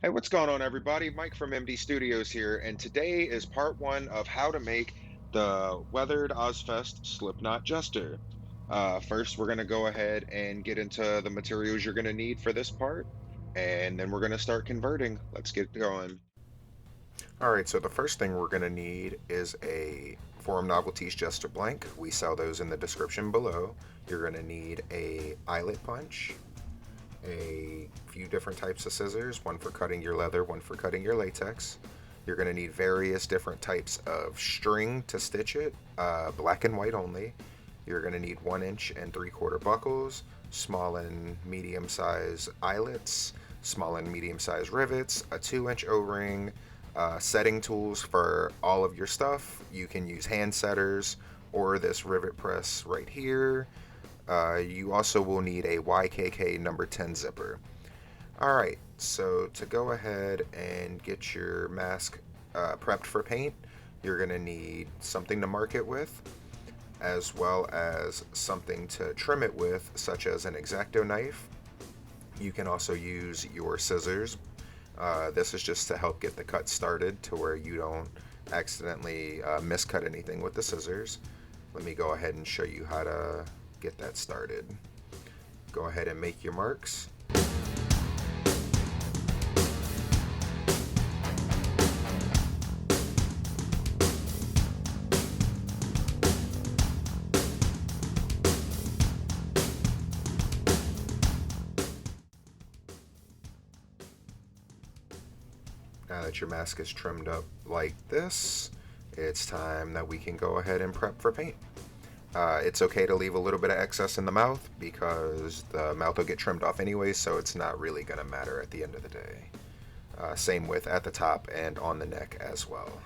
Hey, what's going on, everybody? Mike from MD Studios here, and today is part one of how to make the weathered Ozfest Slipknot Jester. First, we're going to go ahead and get into the materials you're going to need for this part, and then we're going to start converting. Let's get going. Alright, so the first thing we're going to need is a Forum Novelties Jester Blank. We sell those in the description below. You're going to need a eyelet punch, a few different types of scissors, one for cutting your leather, one for cutting your latex. You're going to need various different types of string to stitch it, black and white only. You're going to need 1 inch and 3/4 buckles, small and medium size eyelets, small and medium size rivets, a 2 inch O-ring, setting tools for all of your stuff. You can use hand setters or this rivet press right here. You also will need a YKK number 10 zipper. Alright, so to go ahead and get your mask prepped for paint, you're going to need something to mark it with, as well as something to trim it with, such as an X-Acto knife. You can also use your scissors. This is just to help get the cut started to where you don't accidentally miscut anything with the scissors. Let me go ahead and show you how to get that started. Go ahead and make your marks. Now that your mask is trimmed up like this, it's time that we can go ahead and prep for paint. It's okay to leave a little bit of excess in the mouth because the mouth will get trimmed off anyway, so it's not really going to matter at the end of the day. Same with at the top and on the neck as well.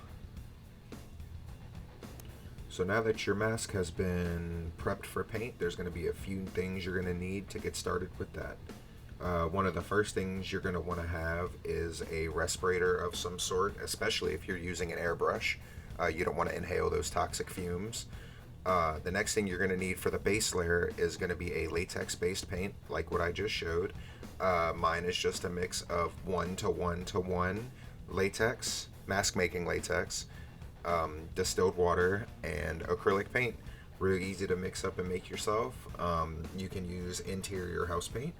So now that your mask has been prepped for paint, there's going to be a few things you're going to need to get started with that. One of the first things you're going to want to have is a respirator of some sort, especially if you're using an airbrush. You don't want to inhale those toxic fumes. The next thing you're going to need for the base layer is going to be a latex based paint, like what I just showed. Mine is just a mix of 1:1:1 latex, mask making latex, distilled water, and acrylic paint. Really easy to mix up and make yourself. You can use interior house paint.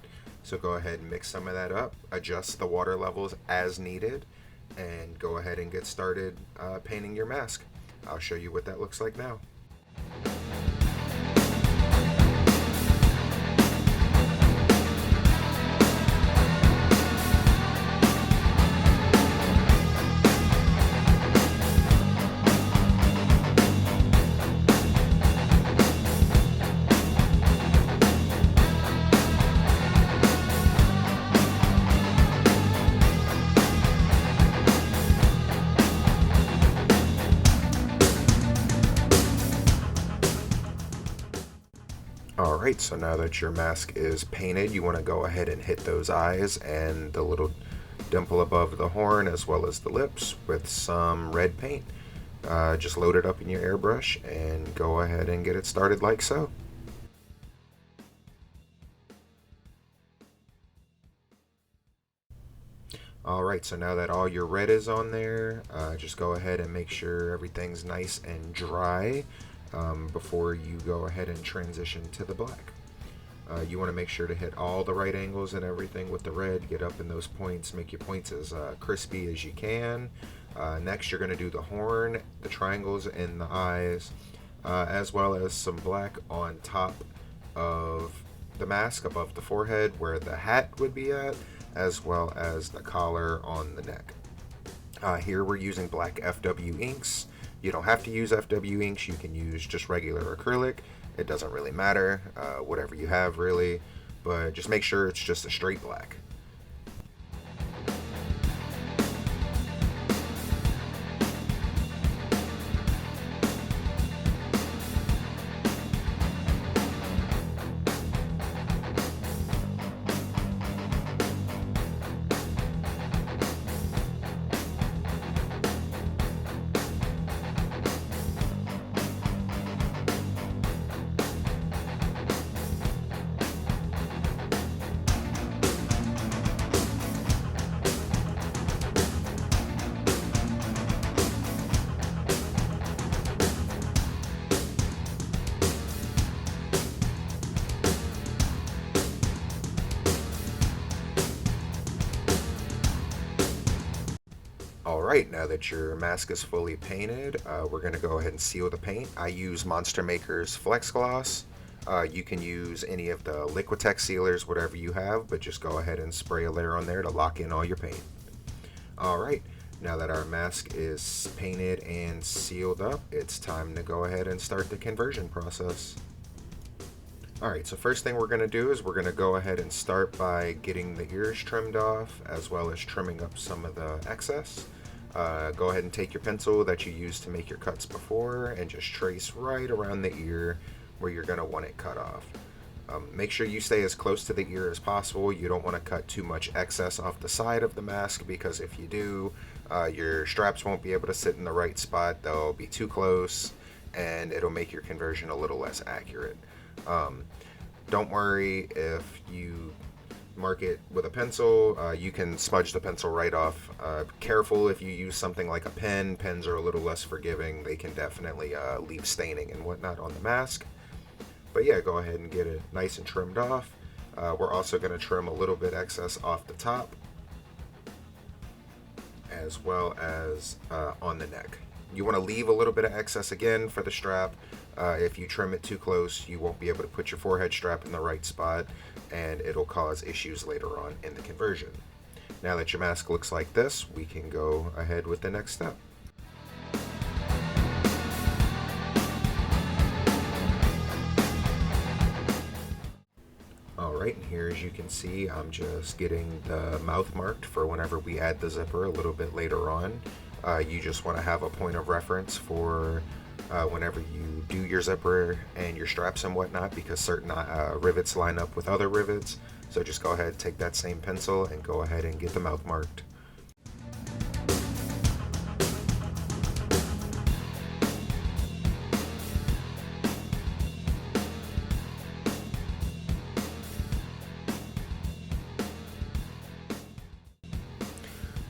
So go ahead and mix some of that up, adjust the water levels as needed, and go ahead and get started painting your mask. I'll show you what that looks like now. Alright, so now that your mask is painted, you want to go ahead and hit those eyes and the little dimple above the horn as well as the lips with some red paint. Just load it up in your airbrush and go ahead and get it started like so. Alright, so now that all your red is on there, just go ahead and make sure everything's nice and dry before you go ahead and transition to the black. You want to make sure to hit all the right angles and everything with the red, get up in those points, make your points as crispy as you can. Next you're going to do the horn, the triangles in the eyes, as well as some black on top of the mask above the forehead where the hat would be at, as well as the collar on the neck. Here we're using black FW inks. You don't have to use FW inks, you can use just regular acrylic. It doesn't really matter, whatever you have really, but just make sure it's just a straight black. Alright, now that your mask is fully painted, we're going to go ahead and seal the paint. I use Monster Maker's Flex Gloss. You can use any of the Liquitex sealers, whatever you have, but just go ahead and spray a layer on there to lock in all your paint. Alright, now that our mask is painted and sealed up, it's time to go ahead and start the conversion process. Alright, so first thing we're going to do is we're going to go ahead and start by getting the ears trimmed off, as well as trimming up some of the excess. Go ahead and take your pencil that you used to make your cuts before and just trace right around the ear where you're going to want it cut off. Make sure you stay as close to the ear as possible. You don't want to cut too much excess off the side of the mask, because if you do, your straps won't be able to sit in the right spot. They'll be too close and it'll make your conversion a little less accurate. Don't worry if you mark it with a pencil, you can smudge the pencil right off. Careful if you use something like a pen. Pens are a little less forgiving. They can definitely leave staining and whatnot on the mask. But yeah, go ahead and get it nice and trimmed off. We're also going to trim a little bit excess off the top, as well as on the neck. You want to leave a little bit of excess again for the strap. If you trim it too close, you won't be able to put your forehead strap in the right spot, and it'll cause issues later on in the conversion. Now that your mask looks like this, we can go ahead with the next step. Alright, and here as you can see, I'm just getting the mouth marked for whenever we add the zipper a little bit later on. You just want to have a point of reference for whenever you do your zipper and your straps and whatnot, because certain rivets line up with other rivets. So just go ahead, take that same pencil and go ahead and get the mouth marked.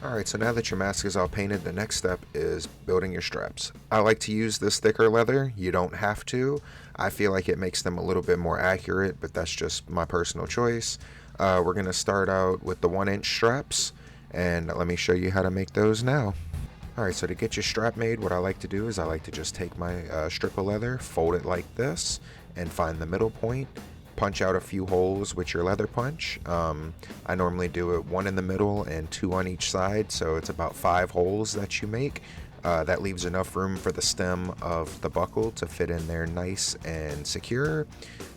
Alright, so now that your mask is all painted, the next step is building your straps. I like to use this thicker leather. You don't have to. I feel like it makes them a little bit more accurate, but that's just my personal choice. We're going to start out with the 1-inch straps, and let me show you how to make those now. Alright, so to get your strap made, what I like to do is I like to just take my strip of leather, fold it like this, and find the middle point. Punch out a few holes with your leather punch. I normally do it 1 in the middle and 2 on each side, so it's about 5 holes that you make. That leaves enough room for the stem of the buckle to fit in there nice and secure.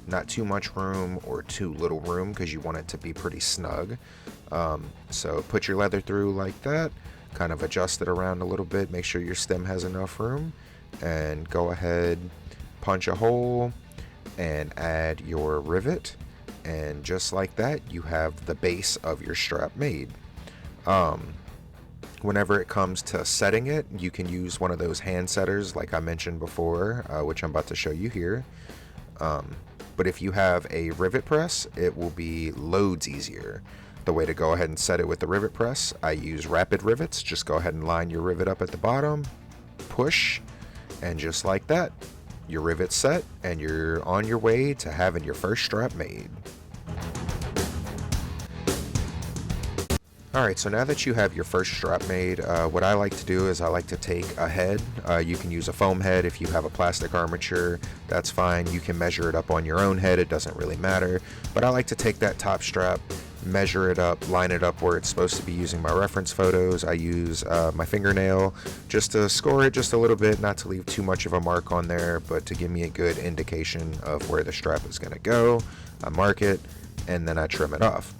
Not too much room or too little room, because you want it to be pretty snug. So put your leather through like that, kind of adjust it around a little bit, make sure your stem has enough room, and go ahead, punch a hole and add your rivet, and just like that you have the base of your strap made. Whenever it comes to setting it, you can use one of those hand setters like I mentioned before, which I'm about to show you here. But if you have a rivet press, it will be loads easier. The way to go ahead and set it with the rivet press, I use rapid rivets. Just go ahead and line your rivet up at the bottom, push, and just like that, your rivet's set and you're on your way to having your first strap made. Alright, so now that you have your first strap made, what I like to do is I like to take a head. You can use a foam head. If you have a plastic armature, that's fine. You can measure it up on your own head, it doesn't really matter. But I like to take that top strap, measure it up, line it up where it's supposed to be using my reference photos. I use my fingernail just to score it just a little bit, not to leave too much of a mark on there, but to give me a good indication of where the strap is going to go. I mark it and then I trim it off.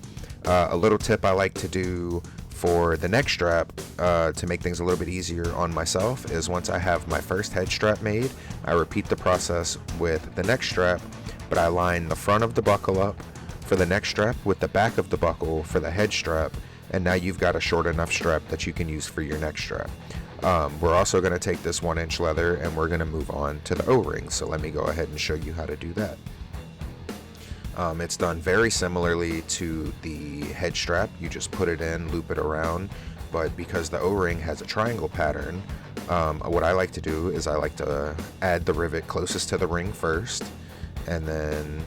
A little tip I like to do for the neck strap to make things a little bit easier on myself is once I have my first head strap made, I repeat the process with the neck strap, but I line the front of the buckle up for the neck strap with the back of the buckle for the head strap, and now you've got a short enough strap that you can use for your neck strap. We're also going to take this 1-inch leather and we're going to move on to the O-ring, so let me go ahead and show you how to do that. It's done very similarly to the head strap. You just put it in, loop it around, but because the O-ring has a triangle pattern, what I like to do is I like to add the rivet closest to the ring first, and then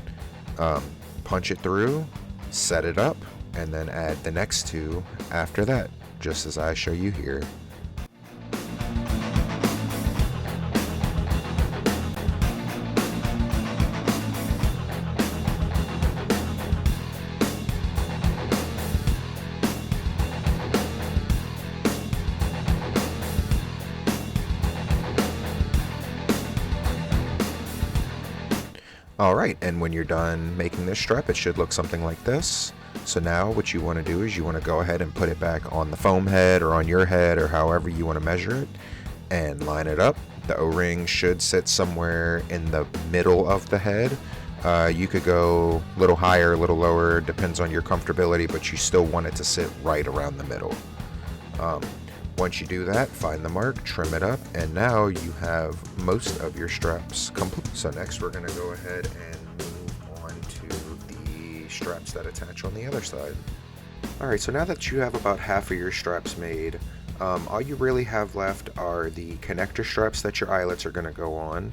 punch it through, set it up, and then add the next 2 after that, just as I show you here. Alright, and when you're done making this strap, it should look something like this. So now what you want to do is you want to go ahead and put it back on the foam head or on your head or however you want to measure it and line it up. The O-ring should sit somewhere in the middle of the head. You could go a little higher, a little lower, depends on your comfortability, but you still want it to sit right around the middle. Um, Once you do that, find the mark, trim it up, and now you have most of your straps complete. So next we're going to go ahead and move on to the straps that attach on the other side. Alright, so now that you have about half of your straps made, all you really have left are the connector straps that your eyelets are going to go on,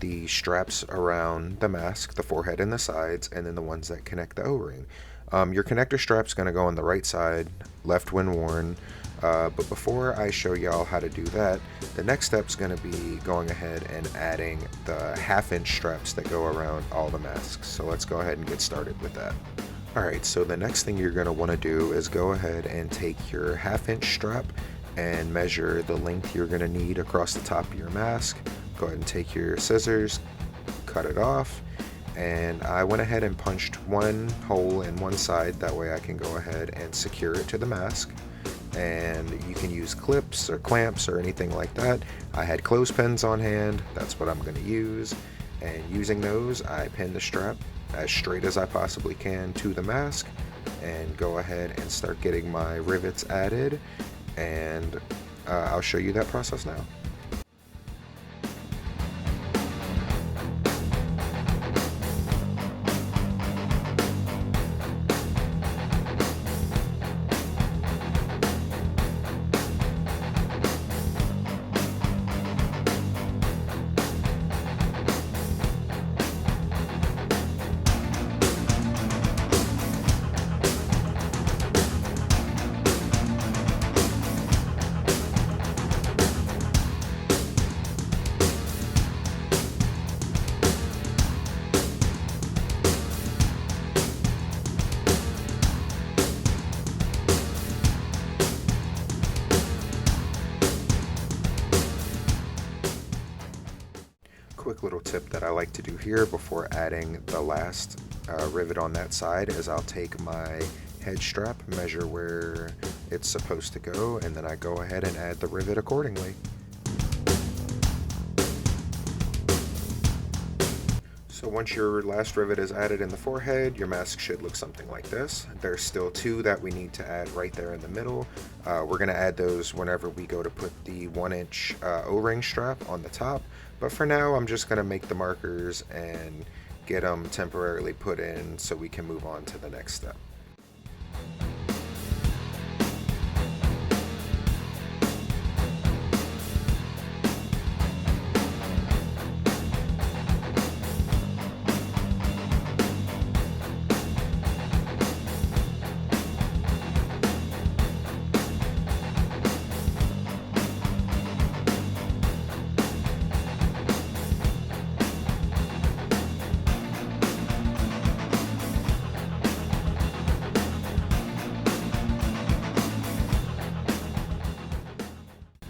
the straps around the mask, the forehead and the sides, and then the ones that connect the O-ring. Your connector strap's going to go on the right side, left when worn, but before I show y'all how to do that, the next step's going to be going ahead and adding the half-inch straps that go around all the masks. So let's go ahead and get started with that. Alright, so the next thing you're going to want to do is go ahead and take your half-inch strap and measure the length you're going to need across the top of your mask. Go ahead and take your scissors, cut it off, and I went ahead and punched one hole in one side, that way I can go ahead and secure it to the mask. And you can use clips or clamps or anything like that. I had clothespins on hand, that's what I'm going to use, and using those I pin the strap as straight as I possibly can to the mask and go ahead and start getting my rivets added, and I'll show you that process now. Quick little tip that I like to do here before adding the last rivet on that side is I'll take my head strap, measure where it's supposed to go, and then I go ahead and add the rivet accordingly. So once your last rivet is added in the forehead, your mask should look something like this. There's still two that we need to add right there in the middle. We're going to add those whenever we go to put the 1-inch O-ring strap on the top. But for now, I'm just going to make the markers and get them temporarily put in so we can move on to the next step.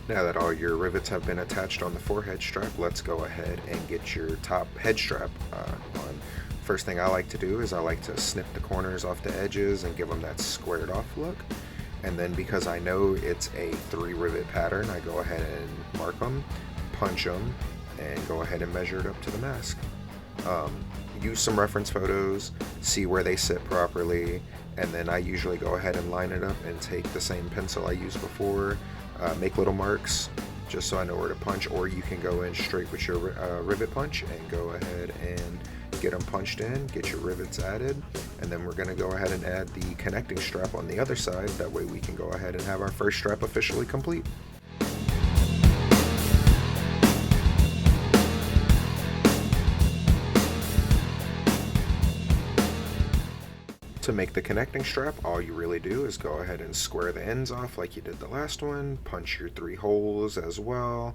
Now that all your rivets have been attached on the forehead strap, let's go ahead and get your top head strap on. First thing I like to do is I like to snip the corners off the edges and give them that squared off look. And then because I know it's a 3 rivet pattern, I go ahead and mark them, punch them, and go ahead and measure it up to the mask. Use some reference photos, see where they sit properly, and then I usually go ahead and line it up and take the same pencil I used before, make little marks just so I know where to punch, or you can go in straight with your rivet punch and go ahead and get them punched in, get your rivets added, and then we're going to go ahead and add the connecting strap on the other side. That way we can go ahead and have our first strap officially complete. To make the connecting strap, all you really do is go ahead and square the ends off like you did the last one, punch your 3 holes as well,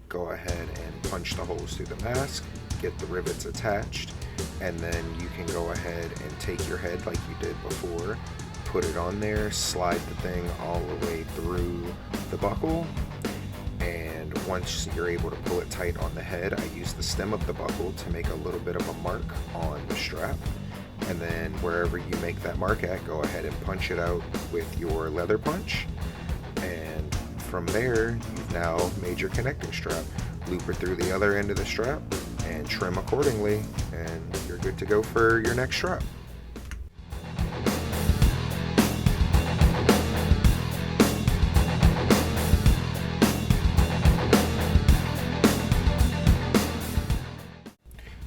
go ahead and punch the holes through the mask, get the rivets attached, and then you can go ahead and take your head like you did before, put it on there, slide the thing all the way through the buckle, and once you're able to pull it tight on the head, I use the stem of the buckle to make a little bit of a mark on the strap. And then wherever you make that mark at, go ahead and punch it out with your leather punch. And from there, you've now made your connecting strap. Loop it through the other end of the strap and trim accordingly, and you're good to go for your next strap.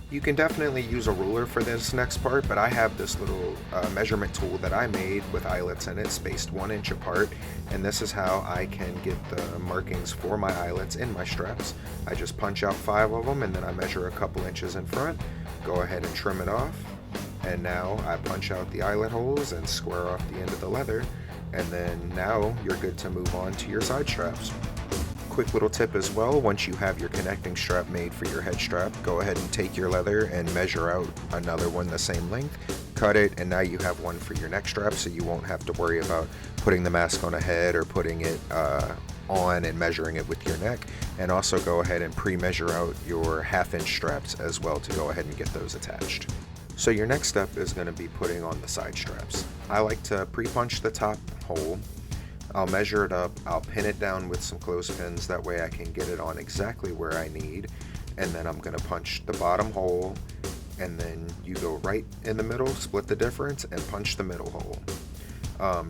You can definitely use a ruler for this next part, but I have this little measurement tool that I made with eyelets in it, spaced 1 inch apart, and this is how I can get the markings for my eyelets in my straps. I just punch out 5 of them, and then I measure a couple inches in front, go ahead and trim it off, and now I punch out the eyelet holes and square off the end of the leather, and then now you're good to move on to your side straps. Quick little tip as well, once you have your connecting strap made for your head strap, go ahead and take your leather and measure out another one the same length, cut it, and now you have one for your neck strap, so you won't have to worry about putting the mask on a head or putting it on and measuring it with your neck. And also go ahead and pre-measure out your 1/2 inch straps as well to go ahead and get those attached. So your next step is going to be putting on the side straps. I like to pre-punch the top hole. I'll measure it up, I'll pin it down with some clothespins, that way I can get it on exactly where I need, and then I'm going to punch the bottom hole, and then you go right in the middle, split the difference, and punch the middle hole.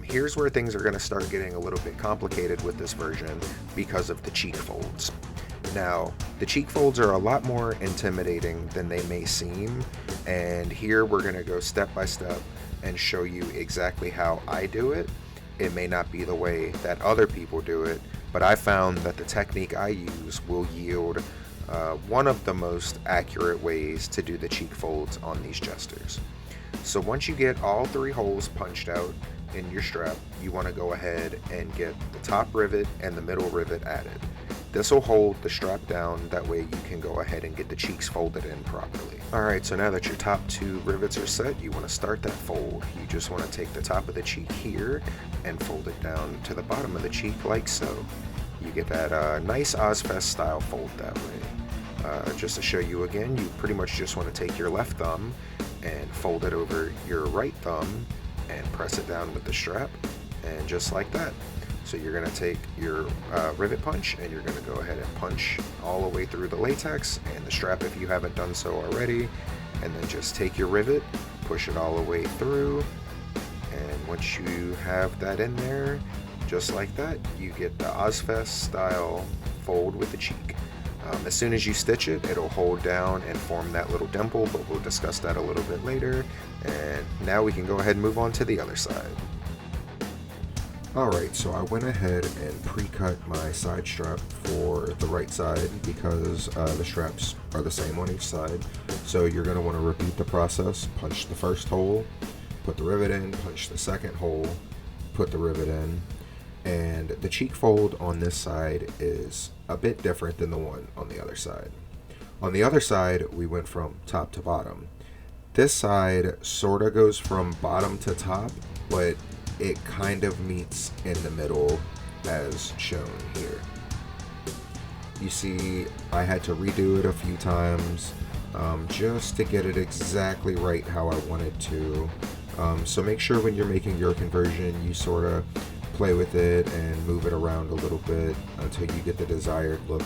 Here's where things are going to start getting a little bit complicated with this version because of the cheek folds. Now, the cheek folds are a lot more intimidating than they may seem, and here we're going to go step by step and show you exactly how I do it. It may not be the way that other people do it, but I found that the technique I use will yield one of the most accurate ways to do the cheek folds on these jesters. So once you get all 3 holes punched out in your strap, you want to go ahead and get the top rivet and the middle rivet added. This will hold the strap down, that way you can go ahead and get the cheeks folded in properly. Alright, so now that your top 2 rivets are set, you want to start that fold. You just want to take the top of the cheek here and fold it down to the bottom of the cheek like so. You get that nice Ozfest style fold that way. Just to show you again, you pretty much just want to take your left thumb and fold it over your right thumb and press it down with the strap, and just like that. So you're going to take your rivet punch and you're going to go ahead and punch all the way through the latex and the strap if you haven't done so already, and then just take your rivet, push it all the way through, and once you have that in there, just like that, you get the Ozfest style fold with the cheek. As soon as you stitch it, it'll hold down and form that little dimple, but we'll discuss that a little bit later. And now we can go ahead and move on to the other side. Alright, so I went ahead and pre-cut my side strap for the right side because the straps are the same on each side. So you're going to want to repeat the process. Punch the first hole, put the rivet in, punch the second hole, put the rivet in. And the cheek fold on this side is a bit different than the one on the other side. On the other side, we went from top to bottom. This side sort of goes from bottom to top, but it kind of meets in the middle as shown here. You see, I had to redo it a few times just to get it exactly right how I wanted to. So make sure when you're making your conversion, you sort of play with it and move it around a little bit until you get the desired look,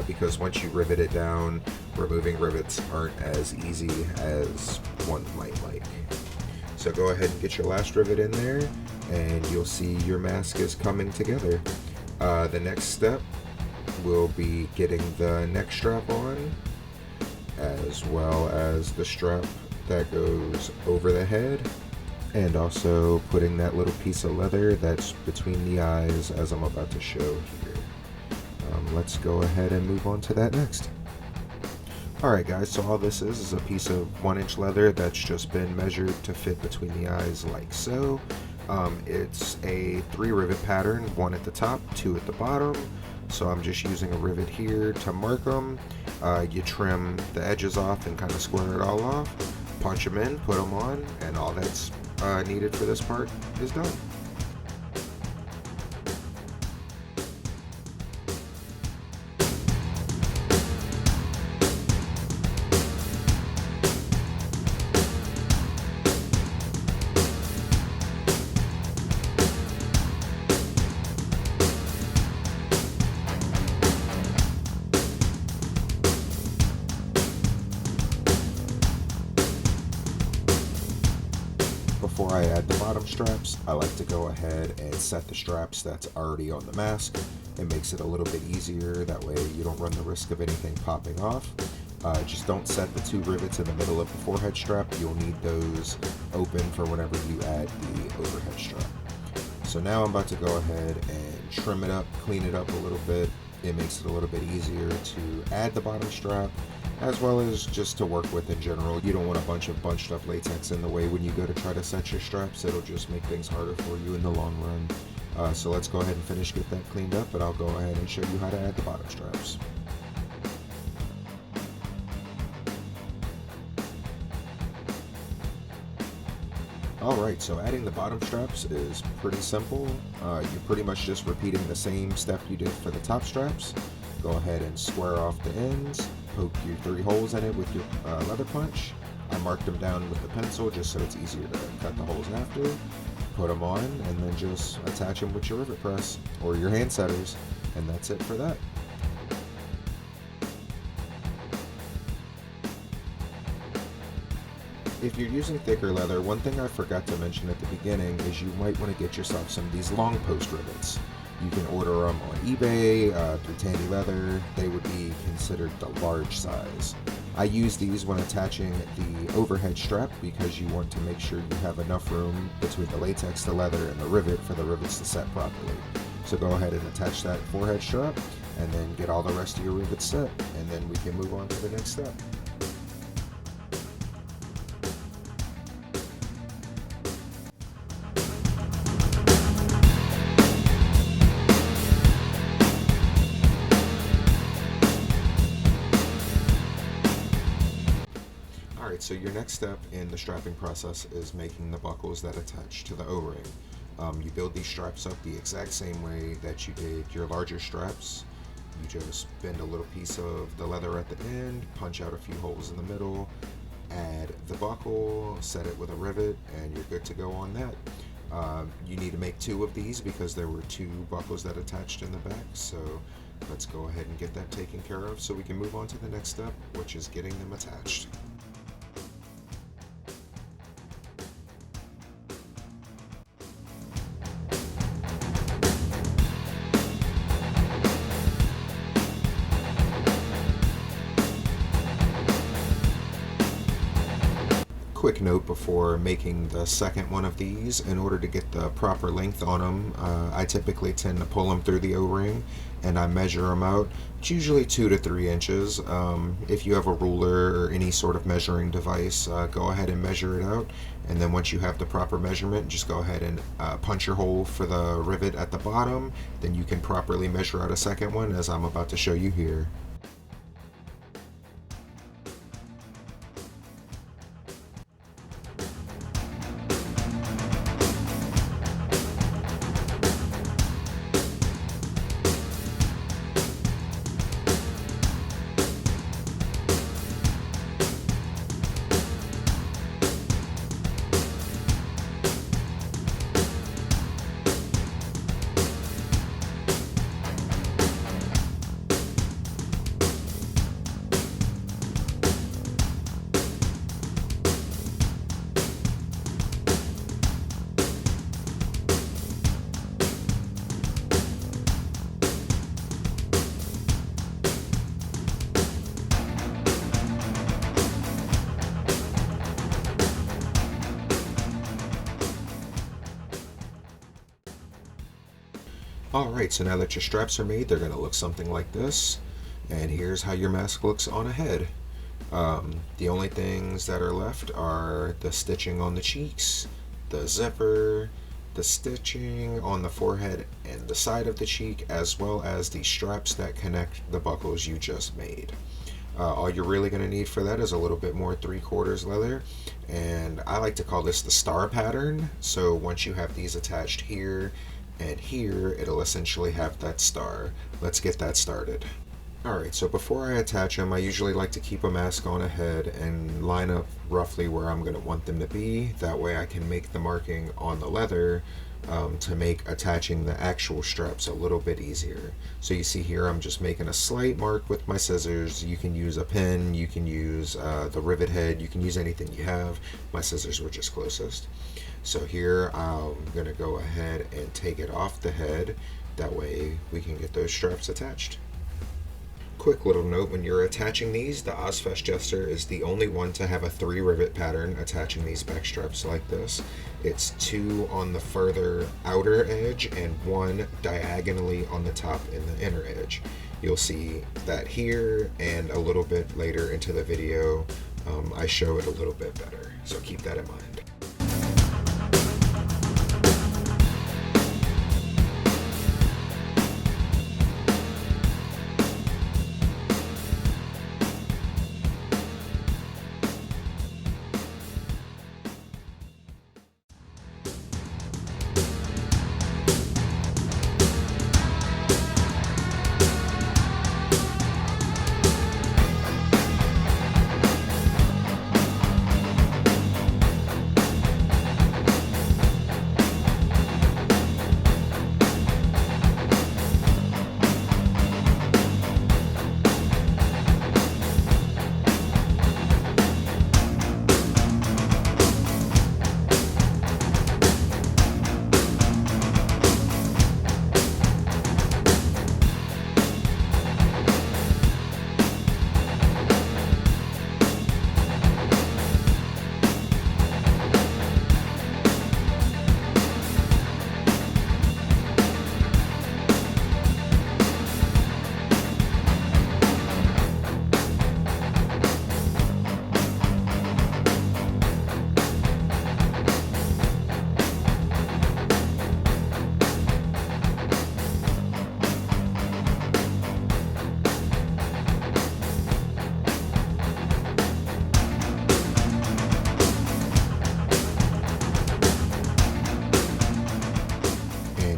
because once you rivet it down, removing rivets aren't as easy as one might like. So go ahead and get your last rivet in there and you'll see your mask is coming together. The next step will be getting the neck strap on, as well as the strap that goes over the head, and also putting that little piece of leather that's between the eyes, as I'm about to show here. Let's go ahead and move on to that next. Alright guys, so all this is a piece of 1-inch leather that's just been measured to fit between the eyes like so. It's a 3 rivet pattern, 1 at the top, 2 at the bottom. So I'm just using a rivet here to mark them. You trim the edges off and kind of square it all off. Punch them in, put them on, and all that's needed for this part is done. Before I add the bottom straps, I like to go ahead and set the straps that's already on the mask. It makes it a little bit easier, that way you don't run the risk of anything popping off. Just don't set the 2 rivets in the middle of the forehead strap. You'll need those open for whenever you add the overhead strap. So now I'm about to go ahead and trim it up, clean it up a little bit. It makes it a little bit easier to add the bottom strap, as well as just to work with in general. You don't want a bunch of bunched up latex in the way when you go to try to set your straps. It'll just make things harder for you in the long run. So let's go ahead and get that cleaned up, and I'll go ahead and show you how to add the bottom straps. Alright, so adding the bottom straps is pretty simple. You're pretty much just repeating the same step you did for the top straps. Go ahead and square off the ends, poke your 3 holes in it with your leather punch. I marked them down with the pencil just so it's easier to cut the holes after. Put them on, and then just attach them with your rivet press or your hand setters, and that's it for that. If you're using thicker leather, one thing I forgot to mention at the beginning is you might want to get yourself some of these long post rivets. You can order them on eBay, through Tandy Leather. They would be considered the large size. I use these when attaching the overhead strap because you want to make sure you have enough room between the latex, the leather, and the rivet for the rivets to set properly. So go ahead and attach that forehead strap and then get all the rest of your rivets set, and then we can move on to the next step. Alright, so your next step in the strapping process is making the buckles that attach to the O-ring. You build these straps up the exact same way that you did your larger straps. You just bend a little piece of the leather at the end, punch out a few holes in the middle, add the buckle, set it with a rivet, and you're good to go on that. You need to make 2 of these because there were 2 buckles that attached in the back, so let's go ahead and get that taken care of so we can move on to the next step, which is getting them attached. Quick note before making the second one of these, in order to get the proper length on them, I typically tend to pull them through the O-ring and I measure them out. It's usually 2 to 3 inches. If you have a ruler or any sort of measuring device, go ahead and measure it out, and then once you have the proper measurement, just go ahead and punch your hole for the rivet at the bottom. Then you can properly measure out a second one, as I'm about to show you here. Alright, so now that your straps are made, they're going to look something like this. And here's how your mask looks on a head. The only things that are left are the stitching on the cheeks, the zipper, the stitching on the forehead and the side of the cheek, as well as the straps that connect the buckles you just made. All you're really going to need for that is a little bit more 3/4 leather, and I like to call this the star pattern. So once you have these attached here and here, it'll essentially have that star. Let's get that started. Alright, so before I attach them, I usually like to keep a mask on ahead and line up roughly where I'm going to want them to be. That way I can make the marking on the leather to make attaching the actual straps a little bit easier. So you see here I'm just making a slight mark with my scissors. You can use a pen, you can use the rivet head, you can use anything you have. My scissors were just closest. So here I'm going to go ahead and take it off the head. That way we can get those straps attached. Quick little note, when you're attaching these, the Ozfest Jester is the only one to have a 3 rivet pattern attaching these back straps like this. It's 2 on the further outer edge and 1 diagonally on the top in the inner edge. You'll see that here, and a little bit later into the video I show it a little bit better, so keep that in mind.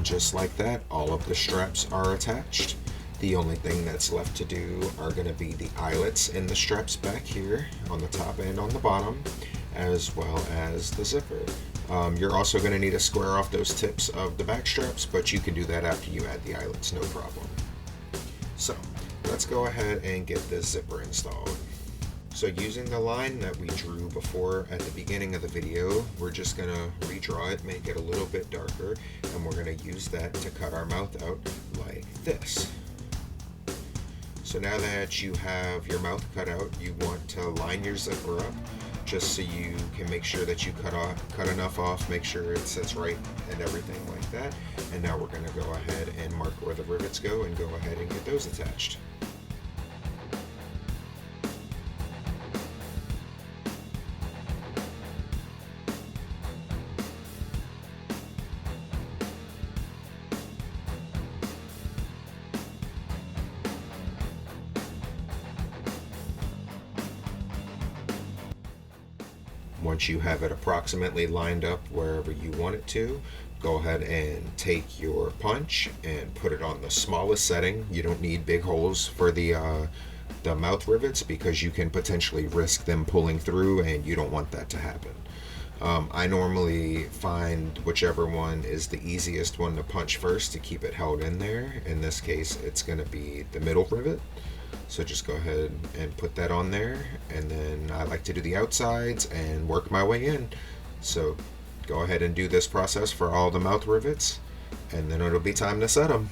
Just like that, all of the straps are attached. The only thing that's left to do are going to be the eyelets in the straps back here on the top and on the bottom, as well as the zipper. You're also going to need to square off those tips of the back straps, but you can do that after you add the eyelets, no problem. So let's go ahead and get this zipper installed. So using the line that we drew before at the beginning of the video, we're just going to redraw it, make it a little bit darker, and we're going to use that to cut our mouth out like this. So now that you have your mouth cut out, you want to line your zipper up just so you can make sure that you cut enough off, make sure it sits right and everything like that. And now we're going to go ahead and mark where the rivets go and go ahead and get those attached. Once you have it approximately lined up wherever you want it to, go ahead and take your punch and put it on the smallest setting. You don't need big holes for the mouth rivets because you can potentially risk them pulling through, and you don't want that to happen. I normally find whichever one is the easiest one to punch first to keep it held in there. In this case, it's going to be the middle rivet. So just go ahead and put that on there, and then I like to do the outsides and work my way in. So go ahead and do this process for all the mouth rivets, and then it'll be time to set them.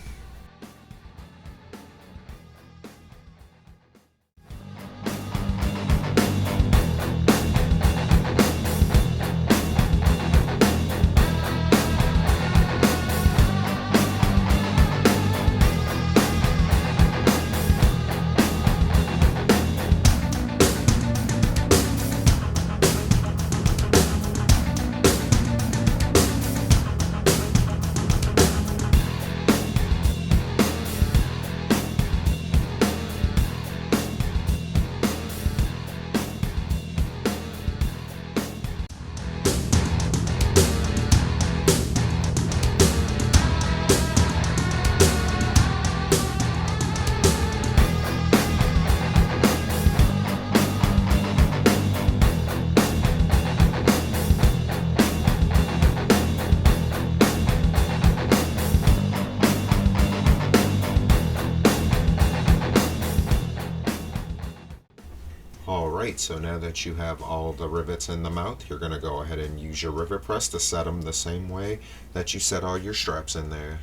Alright, so now that you have all the rivets in the mouth, you're going to go ahead and use your rivet press to set them the same way that you set all your straps in there.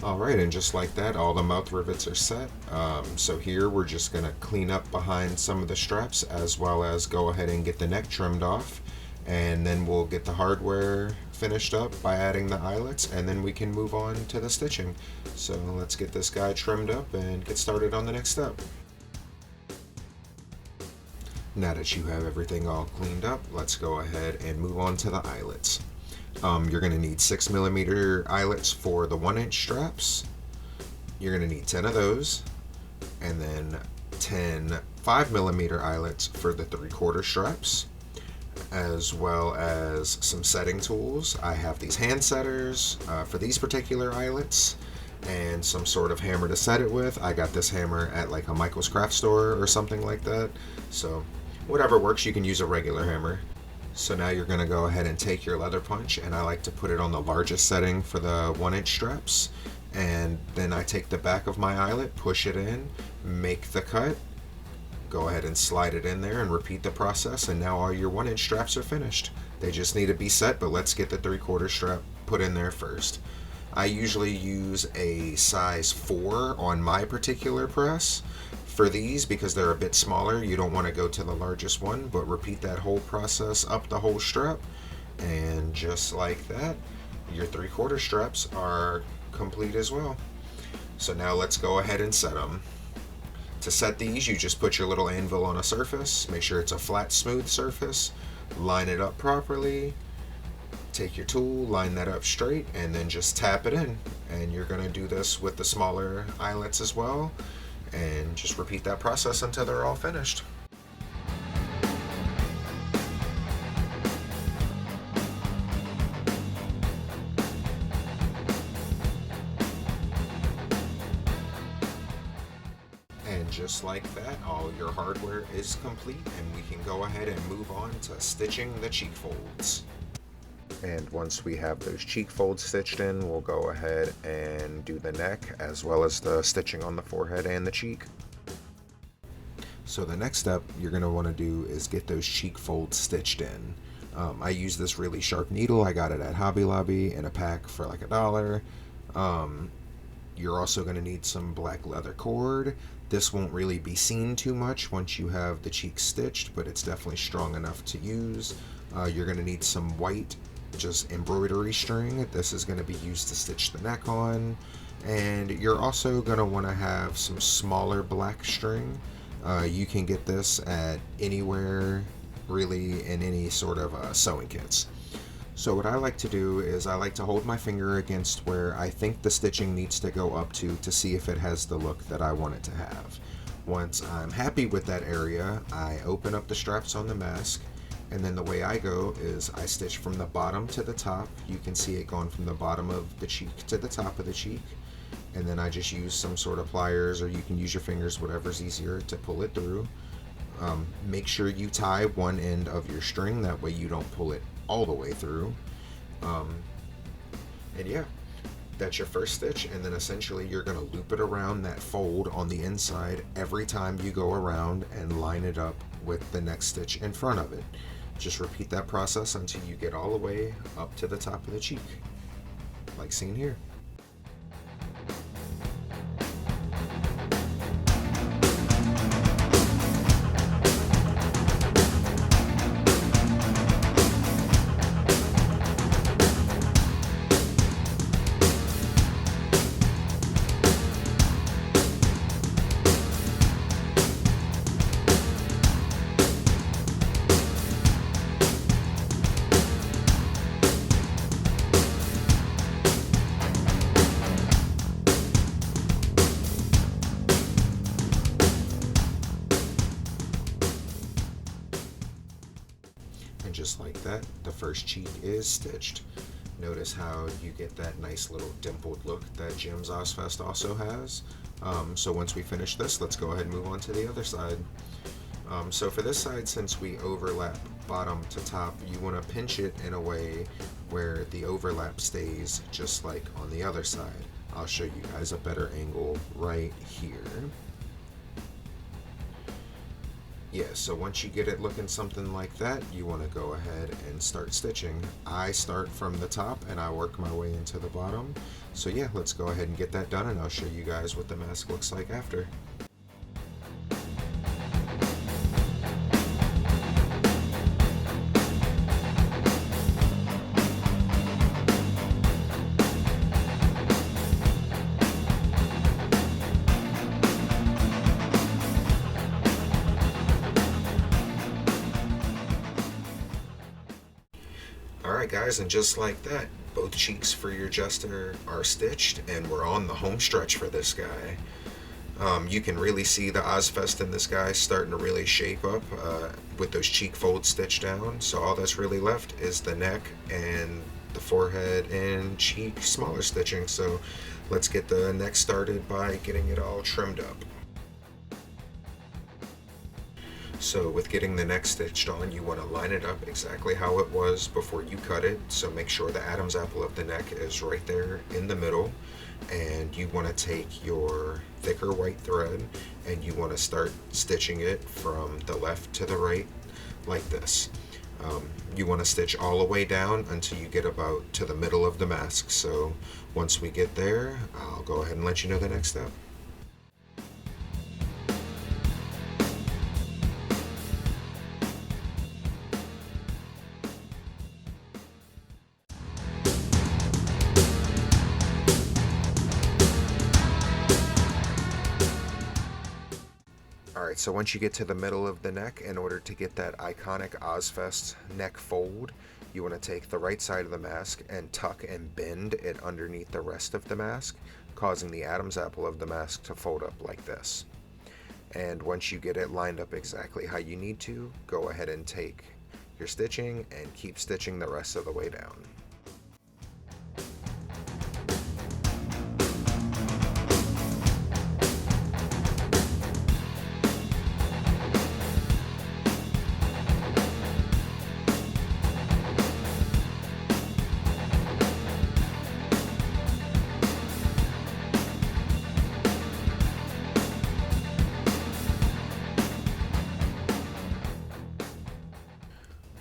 Alright, and just like that, all the mouth rivets are set. So here we're just going to clean up behind some of the straps as well as go ahead and get the neck trimmed off. And then we'll get the hardware finished up by adding the eyelets, and then we can move on to the stitching. So let's get this guy trimmed up and get started on the next step. Now that you have everything all cleaned up, let's go ahead and move on to the eyelets. You're going to need 6mm eyelets for the 1-inch straps. You're going to need 10 of those, and then 10 5mm eyelets for the 3/4 straps, as well as some setting tools. I have these hand setters for these particular eyelets, and some sort of hammer to set it with. I got this hammer at like a Michael's craft store or something like that, so whatever works. You can use a regular hammer. So now you're going to go ahead and take your leather punch, and I like to put it on the largest setting for the 1-inch straps, and then I take the back of my eyelet, push it in, make the cut, go ahead and slide it in there and repeat the process, and now all your 1-inch straps are finished. They just need to be set, but let's get the 3/4 strap put in there first. I usually use a size 4 on my particular press for these because they're a bit smaller. You don't want to go to the largest one, but repeat that whole process up the whole strap, and just like that, your 3/4 straps are complete as well. So now let's go ahead and set them. To set these, you just put your little anvil on a surface, make sure it's a flat, smooth surface, line it up properly, take your tool, line that up straight, and then just tap it in. And you're going to do this with the smaller eyelets as well, and just repeat that process until they're all finished. And just like that, all your hardware is complete, and we can go ahead and move on to stitching the cheek folds. And once we have those cheek folds stitched in, we'll go ahead and do the neck as well as the stitching on the forehead and the cheek. So the next step you're going to want to do is get those cheek folds stitched in. I use this really sharp needle. I got it at Hobby Lobby in a pack for like $1. You're also going to need some black leather cord. This won't really be seen too much once you have the cheeks stitched, but it's definitely strong enough to use. You're going to need some white just embroidery string. This is going to be used to stitch the neck on. And you're also going to want to have some smaller black string. You can get this at anywhere really in any sort of sewing kits. So what I like to do is I like to hold my finger against where I think the stitching needs to go up to see if it has the look that I want it to have. Once I'm happy with that area, I open up the straps on the mask, and then the way I go is I stitch from the bottom to the top. You can see it going from the bottom of the cheek to the top of the cheek, and then I just use some sort of pliers, or you can use your fingers, whatever's easier, to pull it through. Make sure you tie one end of your string, that way you don't pull it all the way through. And yeah, that's your first stitch, and then essentially you're going to loop it around that fold on the inside every time you go around and line it up with the next stitch in front of it. Just repeat that process until you get all the way up to the top of the cheek, like seen here. And just like that, the first cheek is stitched. Notice how you get that nice little dimpled look that Jim's Ozfest also has. So once we finish this, let's go ahead and move on to the other side. So for this side, since we overlap bottom to top, you want to pinch it in a way where the overlap stays just like on the other side. I'll show you guys a better angle right here. Yeah, so once you get it looking something like that, you want to go ahead and start stitching. I start from the top and I work my way into the bottom. So yeah, let's go ahead and get that done and I'll show you guys what the mask looks like after. Alright guys, and just like that, both cheeks for your Jester are stitched and we're on the home stretch for this guy. You can really see the Ozfest in this guy starting to really shape up with those cheek folds stitched down. So all that's really left is the neck and the forehead and cheek smaller stitching. So let's get the neck started by getting it all trimmed up. So with getting the neck stitched on, you want to line it up exactly how it was before you cut it. So make sure the Adam's apple of the neck is right there in the middle. And you want to take your thicker white thread and you want to start stitching it from the left to the right like this. You want to stitch all the way down until you get about to the middle of the mask. So once we get there, I'll go ahead and let you know the next step. Alright, so once you get to the middle of the neck, in order to get that iconic Ozfest neck fold, you want to take the right side of the mask and tuck and bend it underneath the rest of the mask, causing the Adam's apple of the mask to fold up like this. And once you get it lined up exactly how you need to, go ahead and take your stitching and keep stitching the rest of the way down.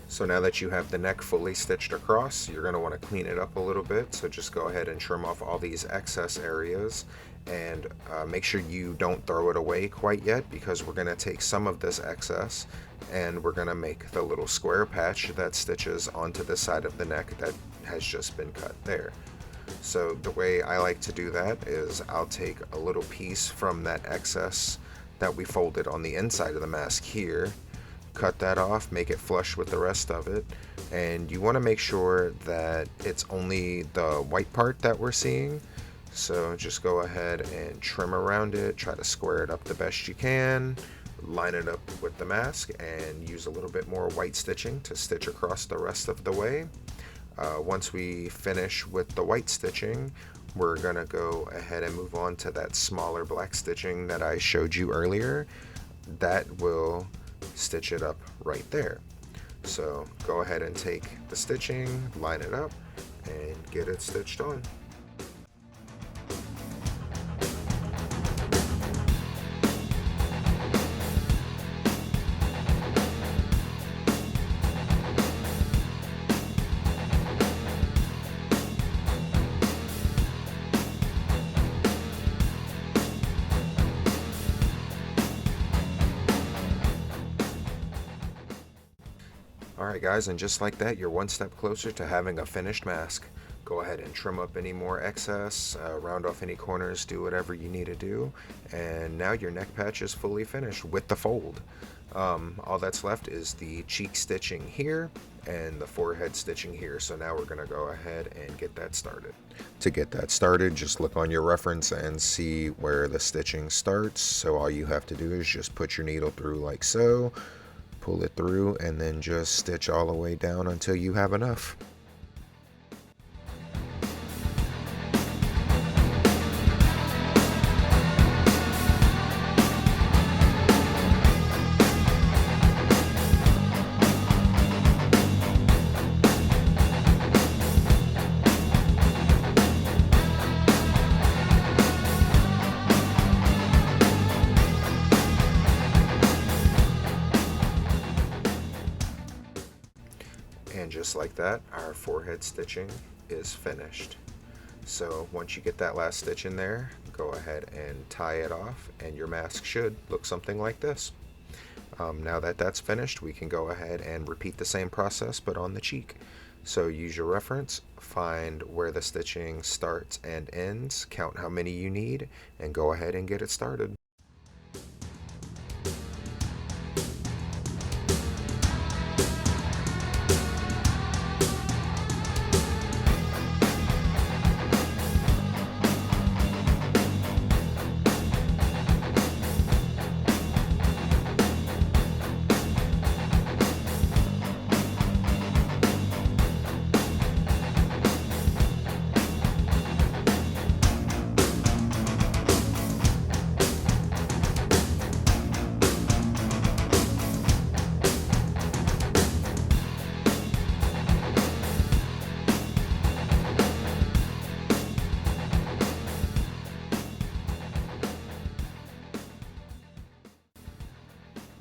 So now that you have the neck fully stitched across, you're going to want to clean it up a little bit. So just go ahead and trim off all these excess areas and make sure you don't throw it away quite yet, because we're going to take some of this excess and we're going to make the little square patch that stitches onto the side of the neck that has just been cut there. So the way I like to do that is I'll take a little piece from that excess that we folded on the inside of the mask here, cut that off, make it flush with the rest of it, and you want to make sure that it's only the white part that we're seeing. So just go ahead and trim around it, try to square it up the best you can, line it up with the mask, and use a little bit more white stitching to stitch across the rest of the way. Once we finish with the white stitching, we're gonna go ahead and move on to that smaller black stitching that I showed you earlier. That will stitch it up right there. So go ahead and take the stitching, line it up, and get it stitched on. Alright guys, and just like that, you're one step closer to having a finished mask. Go ahead and trim up any more excess, round off any corners, do whatever you need to do, and now your neck patch is fully finished with the fold. All that's left is the cheek stitching here and the forehead stitching here, so now we're going to go ahead and get that started. To get that started, just look on your reference and see where the stitching starts. So all you have to do is just put your needle through like so, pull it through, and then just stitch all the way down until you have enough. And just like that, our forehead stitching is finished. So once you get that last stitch in there, go ahead and tie it off, and your mask should look something like this. Now that that's finished, we can go ahead and repeat the same process but on the cheek. So use your reference, find where the stitching starts and ends, count how many you need, and go ahead and get it started.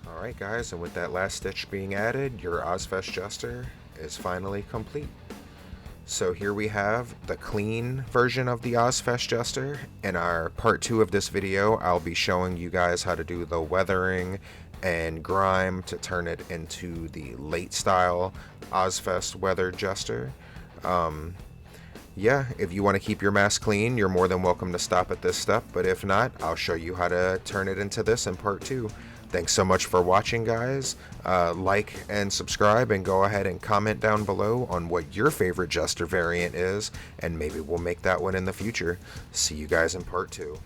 Alright guys, and with that last stitch being added, your Ozfest Jester is finally complete. So here we have the clean version of the Ozfest Jester. In our part 2 of this video, I'll be showing you guys how to do the weathering and grime to turn it into the late style Ozfest Weathered Jester. Yeah, if you want to keep your mask clean, you're more than welcome to stop at this step, but if not, I'll show you how to turn it into this in part 2. Thanks so much for watching, guys. Like and subscribe, and go ahead and comment down below on what your favorite Jester variant is, and maybe we'll make that one in the future. See you guys in part 2.